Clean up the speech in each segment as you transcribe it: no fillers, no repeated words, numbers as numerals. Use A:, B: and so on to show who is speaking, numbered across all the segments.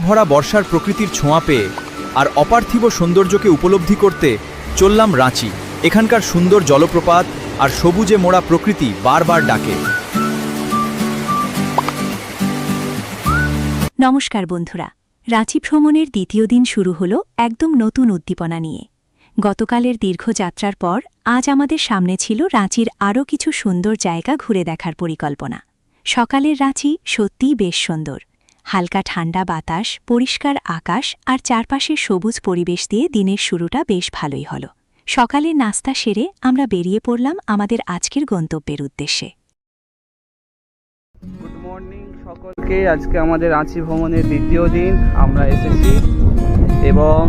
A: ভরা বর্ষার প্রকৃতির ছোঁয়া পেয়ে আর অপার্থিব সৌন্দর্যকে উপলব্ধি করতে চললাম রাঁচি। এখানকার সুন্দর জলপ্রপাত আর সবুজে মোড়া প্রকৃতি বারবার ডাকে।
B: নমস্কার বন্ধুরা, রাঁচি ভ্রমণের দ্বিতীয় দিন শুরু হলো একদম নতুন উদ্দীপনা নিয়ে। গতকালের দীর্ঘ যাত্রার পর আজ আমাদের সামনে ছিল রাঁচির আরও কিছু সুন্দর জায়গা ঘুরে দেখার পরিকল্পনা। সকালের রাঁচি সত্যিই বেশ সুন্দর। হালকা ঠান্ডা বাতাস, পরিষ্কার আকাশ আর চারপাশের সবুজ পরিবেশ দিয়ে দিনের শুরুটা বেশ ভালোই হলো। সকালের নাস্তা সেরে আমরা বেরিয়ে পড়লাম আমাদের আজকের গন্তব্যের উদ্দেশ্যে।
C: গুড মর্নিং সকলকে। আজকে আমাদের রাঁচি ভ্রমণের দ্বিতীয় দিন আমরা এসেছি এবং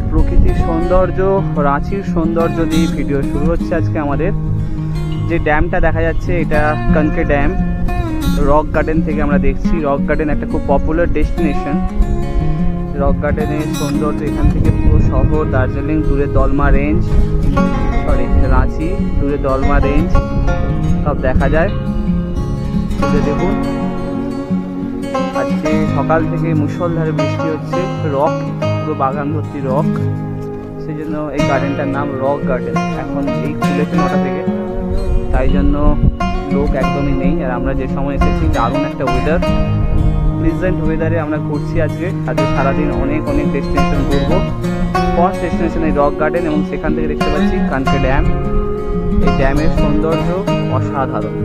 C: প্রকৃতির সৌন্দর্য, রাঁচির সৌন্দর্য দিয়ে ভিডিও শুরু হচ্ছে। আজকে আমাদের যে ড্যামটা দেখা যাচ্ছে এটা কনকে ড্যাম। রক গার্ডেন থেকে আমরা দেখছি। রক গার্ডেন একটা খুব পপুলার ডেস্টিনেশন। রক গার্ডেনের সৌন্দর্য এখান থেকে পুরো শহর, দার্জিলিং, দূরে দলমা রেঞ্জ, রাঁচি, দূরে দলমা রেঞ্জ সব দেখা যায়। দেখুন আজকে সকাল থেকে মুষলধারে বৃষ্টি হচ্ছে। রক, পুরো বাগান ভর্তি রক, সেই জন্য এই গার্ডেনটার নাম রক গার্ডেন। এখন এই খুলেছে 9টা থেকে, তাই জন্য লোক একদমই নেই। আর আমরা যে সময় এসেছি দারুণ একটা ওয়েদার, প্লিজেন্ট ওয়েদারে আমরা ঘুরছি আজকে সারাদিন অনেক ডেস্টিনেশন ঘুরবো। ফার্স্ট ডেস্টিনেশন এই রক গার্ডেন এবং সেখান থেকে দেখতে পাচ্ছি কানকে ড্যাম। এই ড্যামের সৌন্দর্য অসাধারণ।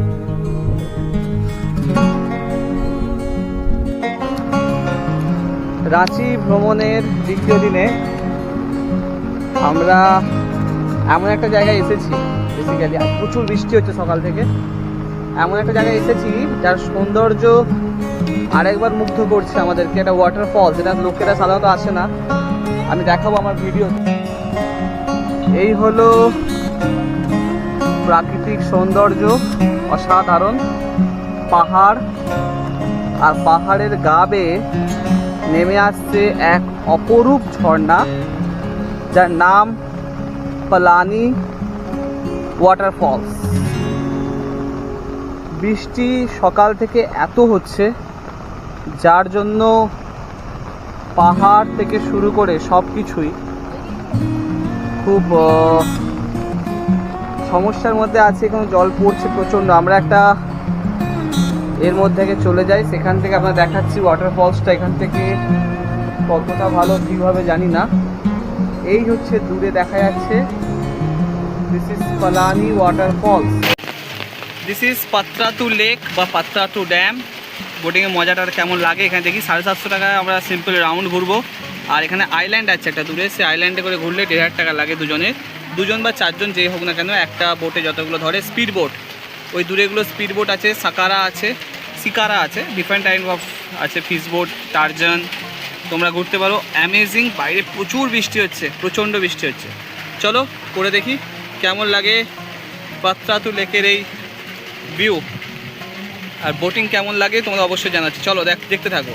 C: রাঁচি ভ্রমণের দ্বিতীয় দিনে আমরা এমন একটা জায়গায় এসেছি, বেসিক্যালি প্রচুর বৃষ্টি হচ্ছে সকাল থেকে। এমন একটা জায়গায় এসেছি যার সৌন্দর্য আরেকবার মুগ্ধ করছে আমাদেরকে। একটা ওয়াটারফল, যেটা লোকেরা সাধারণত আসে না। আমি দেখাবো আমার ভিডিও। এই হলো প্রাকৃতিক সৌন্দর্য, অসাধারণ পাহাড়, আর পাহাড়ের গা বেয়ে নেমে আসছে এক অপরূপ ঝর্ণা যার নাম পালানি ওয়াটারফলস। বৃষ্টি সকাল থেকে এত হচ্ছে যার জন্য পাহাড় থেকে শুরু করে সব কিছুই খুব সমস্যার মধ্যে আছে। এখন জল পড়ছে প্রচণ্ড। আমরা একটা এর মধ্যে চলে যাই, সেখান থেকে আমরা দেখাচ্ছি ওয়াটারফলসটা। এখান থেকে কতটা ভালো ঠিকভাবে জানি না। এই হচ্ছে দূরে দেখা যাচ্ছে, this is Palani waterfalls. This is Patratu lake বা পাত্রাতু ড্যাম। বোটিংয়ের মজাটা কেমন লাগে এখানে দেখি। 750 টাকায় আমরা সিম্পল রাউন্ড ঘুরবো। আর এখানে আইল্যান্ড আছে একটা দূরে, সে আইল্যান্ডে করে ঘুরলে 1500 টাকা লাগে দুজনের। দুজন বা চারজন যেই হোক না কেন, একটা বোটে যতগুলো ধরে। স্পিড বোট, ওই দূরেগুলো স্পিড বোট আছে, সাকারা আছে, শিকারা আছে, ডিফারেন্ট টাইপ অফ আছে, ফিশ বোট, টার্জন। তোমরা ঘুরতে পারো। অ্যামেজিং। বাইরে প্রচুর বৃষ্টি হচ্ছে, প্রচণ্ড বৃষ্টি হচ্ছে। চলো করে দেখি কেমন লাগে পাত্রাতু লেকের এই ভিউ, আর বোটিং কেমন লাগে তোমরা অবশ্যই জানাচ্ছি। চলো দেখতে থাকো।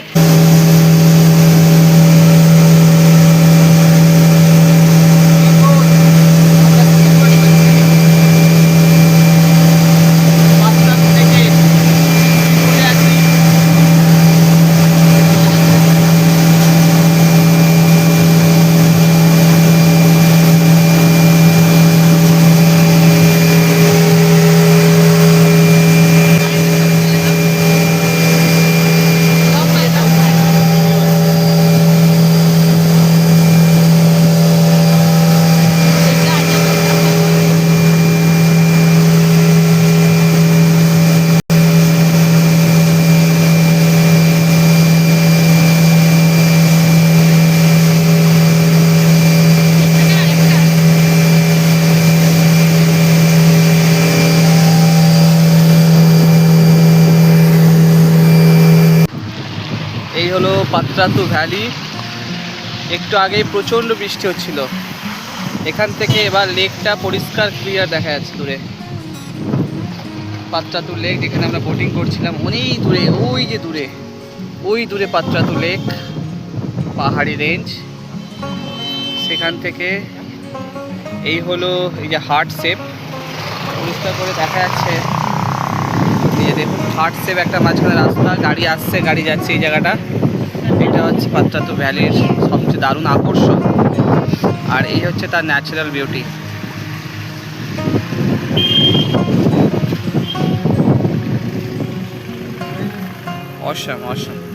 C: এই হলো পাত্রাতু ভ্যালি। একটু আগেই প্রচণ্ড বৃষ্টি হচ্ছিল। এখান থেকে এবার লেকটা পরিষ্কার ক্লিয়ার দেখা যাচ্ছে দূরে। পাত্রাতু লেক, যেখানে আমরা বোটিং করছিলাম অনেক দূরে, ওই দূরে পাত্রাতু লেক, পাহাড়ি রেঞ্জ। সেখান থেকে এই হলো এই যে হার্ট শেপ, পরিষ্কার করে দেখা যাচ্ছে। এই যে দেখুন হার্ট শেপ একটা মাঝখানে রাস্তা, গাড়ি আসছে গাড়ি যাচ্ছে এই জায়গাটা। এটা হচ্ছে পাত্রাতু ভ্যালির সবচেয়ে দারুণ আকর্ষণ, আর এই হচ্ছে তার ন্যাচারাল বিউটি। অসম অসম।